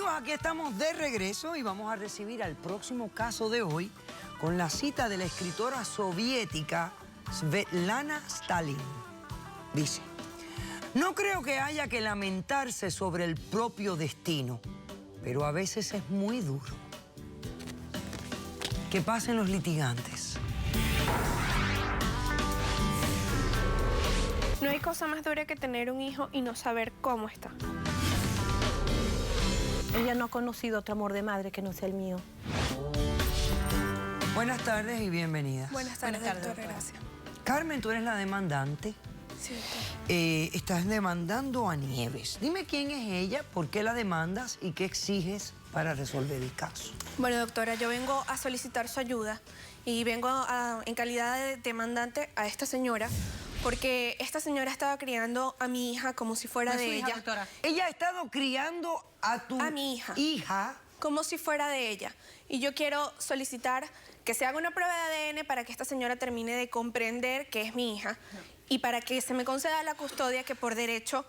amigos, aquí estamos de regreso y vamos a recibir al próximo caso de hoy con la cita de la escritora soviética Svetlana Stalin. Dice: no creo que haya que lamentarse sobre el propio destino, pero a veces es muy duro. Que pasen los litigantes. No hay cosa más dura que tener un hijo y no saber cómo está. Ella no ha conocido otro amor de madre que no sea el mío. Buenas tardes y bienvenida. Buenas tardes, doctora, gracias. Carmen, tú eres la demandante. Sí, doctora. Estás demandando a Nieves. Dime quién es ella, por qué la demandas y qué exiges para resolver el caso. Bueno, doctora, yo vengo a solicitar su ayuda y vengo en calidad de demandante a esta señora porque esta señora estaba criando a mi hija como si fuera ¿No es su de hija, ella. doctora? Ella ha estado criando a mi hija. Como si fuera de ella. Y yo quiero solicitar que se haga una prueba de ADN para que esta señora termine de comprender que es mi hija y para que se me conceda la custodia que por derecho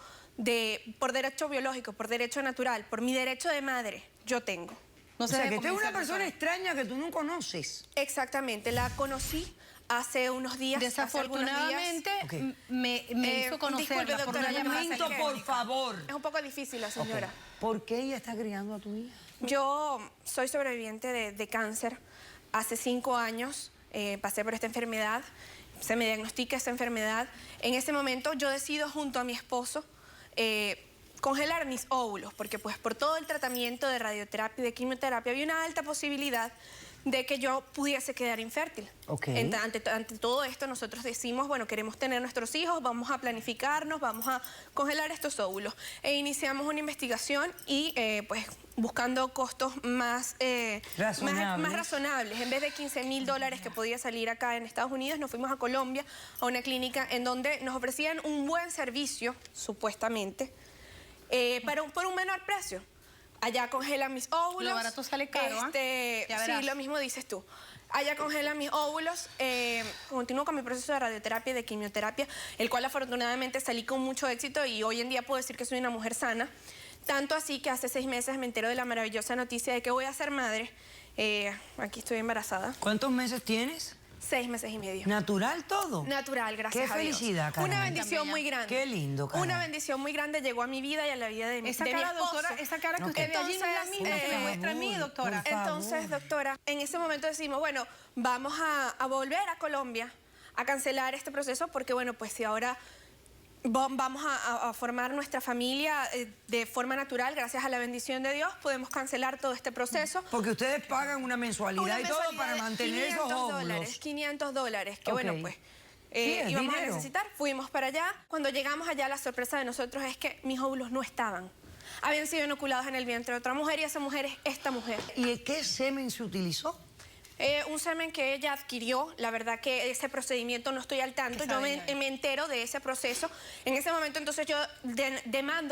biológico, por derecho natural, por mi derecho de madre, yo tengo. No O se sea, debe que esta es una comenzar, persona doctora. extraña que tú no conoces. Exactamente, la conocí hace unos días. Desafortunadamente, Ok. me hizo conocerla disculpe, por doctora, una ya me llamada hace Minto, que- por favor. Es un poco difícil la señora. ¿Por qué ella está criando a tu hija? Yo soy sobreviviente de cáncer. Hace 5 años pasé por esta enfermedad. Se me diagnostica esta enfermedad. En ese momento yo decido junto a mi esposo congelar mis óvulos, porque pues por todo el tratamiento de radioterapia y de quimioterapia había una alta posibilidad de que yo pudiese quedar infértil. Ok. Ante todo esto nosotros decimos, bueno, queremos tener nuestros hijos, vamos a planificarnos, vamos a congelar estos óvulos. E iniciamos una investigación y pues buscando costos más razonables. En vez de $15.000 que podía salir acá en Estados Unidos, nos fuimos a Colombia, a una clínica en donde nos ofrecían un buen servicio, supuestamente, por un menor precio. Allá congelan mis óvulos. Lo barato sale caro, ¿ah? Ya verás. Sí, lo mismo dices tú. Allá congelan mis óvulos. Continúo con mi proceso de radioterapia y de quimioterapia, el cual afortunadamente salí con mucho éxito y hoy en día puedo decir que soy una mujer sana. Tanto así que hace 6 meses me entero de la maravillosa noticia de que voy a ser madre. Aquí estoy embarazada. ¿Cuántos meses tienes? 6 meses y medio. ¿Natural todo? Natural, gracias Qué a Dios. felicidad, Carmen. Una bendición muy grande. Qué lindo, Carmen. Una bendición muy grande llegó a mi vida y a la vida de mi Esa de mi cara, esposo. doctora, esa cara que Ok. usted ve allí no es la misma que me muestra a mí, favor, doctora. por favor. Entonces, doctora, en ese momento decimos, bueno, vamos a volver a Colombia a cancelar este proceso porque, bueno, pues si ahora vamos a formar nuestra familia de forma natural, gracias a la bendición de Dios, podemos cancelar todo este proceso. Porque ustedes pagan una mensualidad Una y todo mensualidad para de mantener esos óvulos. $500, que Ok. bueno, pues Sí, es íbamos a dinero. necesitar. Fuimos para allá. Cuando llegamos allá, la sorpresa de nosotros es que mis óvulos no estaban. Habían sido inoculados en el vientre de otra mujer y esa mujer es esta mujer. ¿Y qué semen se utilizó? Un semen que ella adquirió, la verdad que ese procedimiento no estoy al tanto, yo me entero de ese proceso. En ese momento entonces yo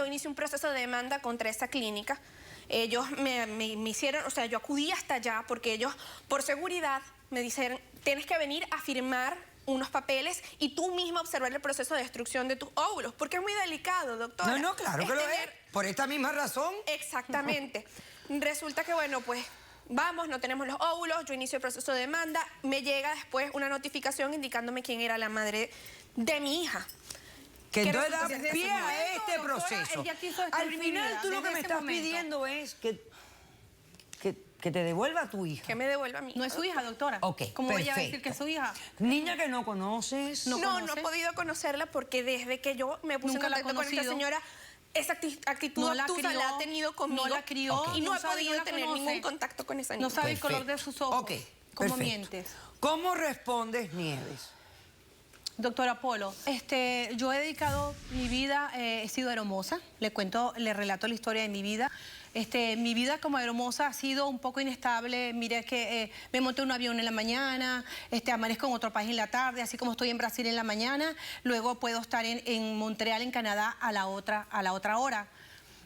inicio un proceso de demanda contra esa clínica. Ellos me hicieron, o sea, yo acudí hasta allá porque ellos, por seguridad, me dijeron, tienes que venir a firmar unos papeles y tú misma observar el proceso de destrucción de tus óvulos, porque es muy delicado, doctora. No, claro que lo es. Por esta misma razón. Exactamente. Resulta que, bueno, pues vamos, no tenemos los óvulos, yo inicio el proceso de demanda, me llega después una notificación indicándome quién era la madre de mi hija. Que ¿Qué entonces da resulta? pie a este doctora, proceso. ella quiso Al destruir mi final vida tú lo que desde me ese estás momento. pidiendo es que te devuelva a tu hija. Que me devuelva a mi hija. No es su hija, doctora. Ok, ¿Cómo ella va a decir perfecto. que es su hija? Niña que no conoces. No No he conoce. podido conocerla porque desde que yo me puse Nunca en la ha contacto con esta conocido. señora, esa actitud No la obtusa crió, la ha tenido conmigo. no la crió, y no no he sabe, podido no la tener conoce. ningún contacto con esa niña. No sabe el color de Perfecto. sus ojos. Ok, ¿Cómo perfecto. mientes? ¿Cómo respondes, Nieves? Doctora Polo, yo he dedicado mi vida, he sido hermosa, le relato la historia de mi vida. Mi vida como hermosa ha sido un poco inestable. Mire que me monté en un avión en la mañana, amanezco en otro país en la tarde, así como estoy en Brasil en la mañana, luego puedo estar en Montreal, en Canadá, a la otra hora.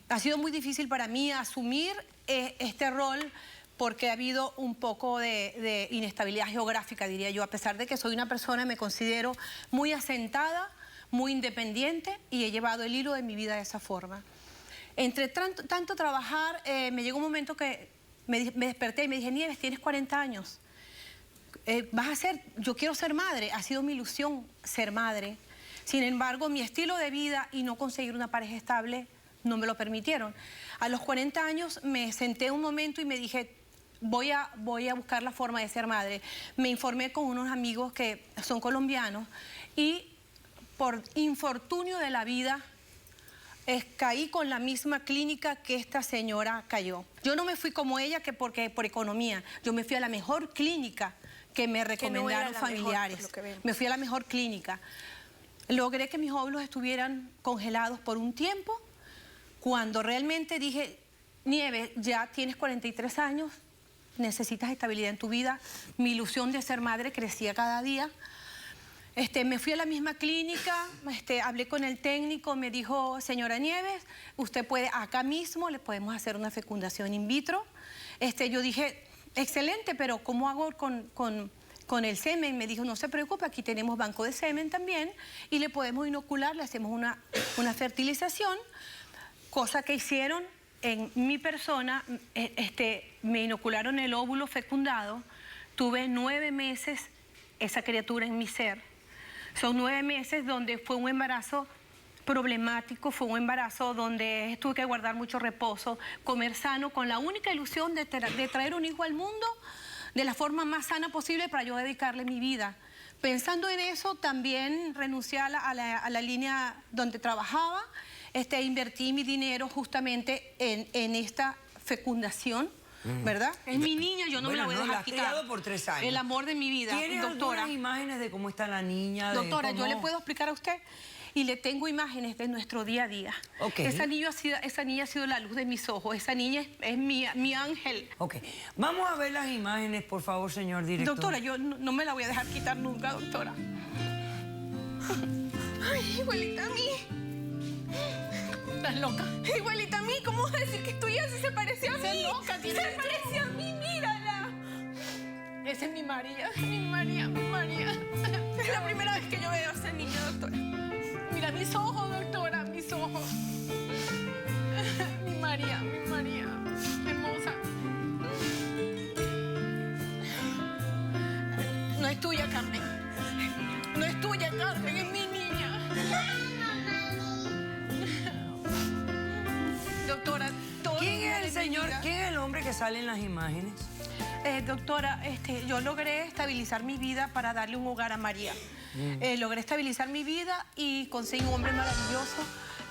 Ha sido muy difícil para mí asumir este rol porque ha habido un poco de inestabilidad geográfica, diría yo, a pesar de que soy una persona, me considero muy asentada, muy independiente y he llevado el hilo de mi vida de esa forma. Entre tanto trabajar, me llegó un momento que me desperté y me dije, Nieves, tienes 40 años. Yo quiero ser madre. Ha sido mi ilusión ser madre. Sin embargo, mi estilo de vida y no conseguir una pareja estable no me lo permitieron. A los 40 años me senté un momento y me dije, voy a buscar la forma de ser madre. Me informé con unos amigos que son colombianos y por infortunio de la vida caí con la misma clínica que esta señora cayó. Yo no me fui como ella porque por economía. Yo me fui a la mejor clínica que me recomendaron familiares. Me fui a la mejor clínica. Logré que mis óvulos estuvieran congelados por un tiempo. Cuando realmente dije, Nieves, ya tienes 43 años, necesitas estabilidad en tu vida. Mi ilusión de ser madre crecía cada día. Me fui a la misma clínica, hablé con el técnico, me dijo, señora Nieves, usted puede, acá mismo le podemos hacer una fecundación in vitro. Yo dije, excelente, pero ¿cómo hago con el semen? Me dijo, no se preocupe, aquí tenemos banco de semen también y le podemos inocular, le hacemos una fertilización, cosa que hicieron en mi persona. Me inocularon el óvulo fecundado, tuve 9 meses esa criatura en mi ser. Son 9 meses donde fue un embarazo problemático, fue un embarazo donde tuve que guardar mucho reposo, comer sano, con la única ilusión de traer un hijo al mundo de la forma más sana posible para yo dedicarle mi vida. Pensando en eso, también renuncié a la línea donde trabajaba, invertí mi dinero justamente en esta fecundación, ¿verdad? Es mi niña, yo no me la voy a dejar quitar. Criado por 3 años. El amor de mi vida, ¿Tiene doctora. algunas imágenes de cómo está la niña? Doctora, yo le puedo explicar a usted y le tengo imágenes de nuestro día a día. Okay. Esa niña ha sido la luz de mis ojos, esa niña es mi ángel. Ok, vamos a ver las imágenes, por favor, señor director. Doctora, yo no me la voy a dejar quitar nunca, doctora. Ay, igualita a mí. ¿Estás loca? Igualita a mí, ¿cómo vas a decir que tu hija se parecía a mí? Estás loca, se parecía a mí, mírala. Esa es mi María. Mi María, mi María. Es la primera vez que yo veo a esa niña, doctora. Mira mis ojos, doctora, mis ojos. Mi María, hermosa. No es tuya, Carmen. No es tuya, Carmen, es mi niña. Doctora, ¿Quién es el señor? ¿Quién es el hombre que sale en las imágenes? Doctora, yo logré estabilizar mi vida para darle un hogar a María. Logré estabilizar mi vida y conseguí un hombre maravilloso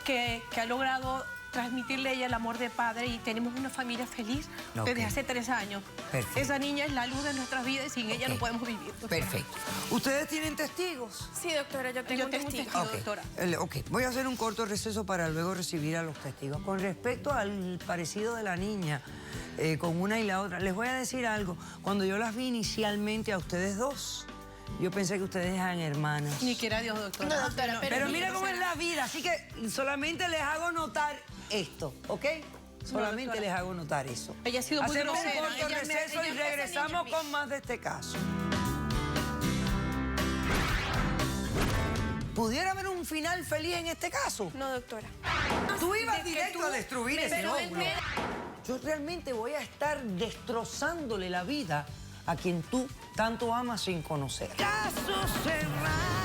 que ha logrado transmitirle a ella el amor de padre y tenemos una familia feliz desde hace 3 años. Perfecto. Esa niña es la luz de nuestras vidas y sin ella no podemos vivir. Doctora. Perfecto. ¿Ustedes tienen testigos? Sí, doctora, yo tengo un testigo. Doctora. Ok, voy a hacer un corto receso para luego recibir a los testigos. Con respecto al parecido de la niña con una y la otra, les voy a decir algo. Cuando yo las vi inicialmente a ustedes dos, yo pensé que ustedes eran hermanas. Ni quiera Dios, doctora. No, doctora, Pero mira cómo es la vida, así que solamente les hago notar esto, ¿ok? Solamente doctora. les hago notar eso. Ella ha sido muy Hacemos un grosera. corto receso y regresamos con más de este caso. ¿Pudiera haber un final feliz en este caso? No, doctora. Tú ibas directo a destruir ese pero óvulo. Yo realmente voy a estar destrozándole la vida a quien tú tanto amas sin conocer. Caso cerrado.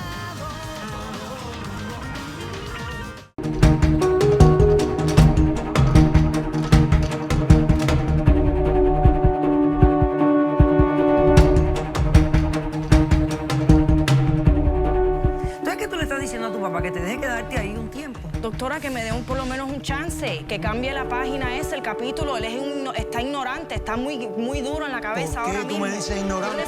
Diciendo a tu papá que te deje quedarte ahí un tiempo. Doctora, que me dé por lo menos un chance, que cambie la página esa, el capítulo. Él está ignorante, está muy duro en la cabeza ahora mismo. ¿Por qué tú me dices ignorante?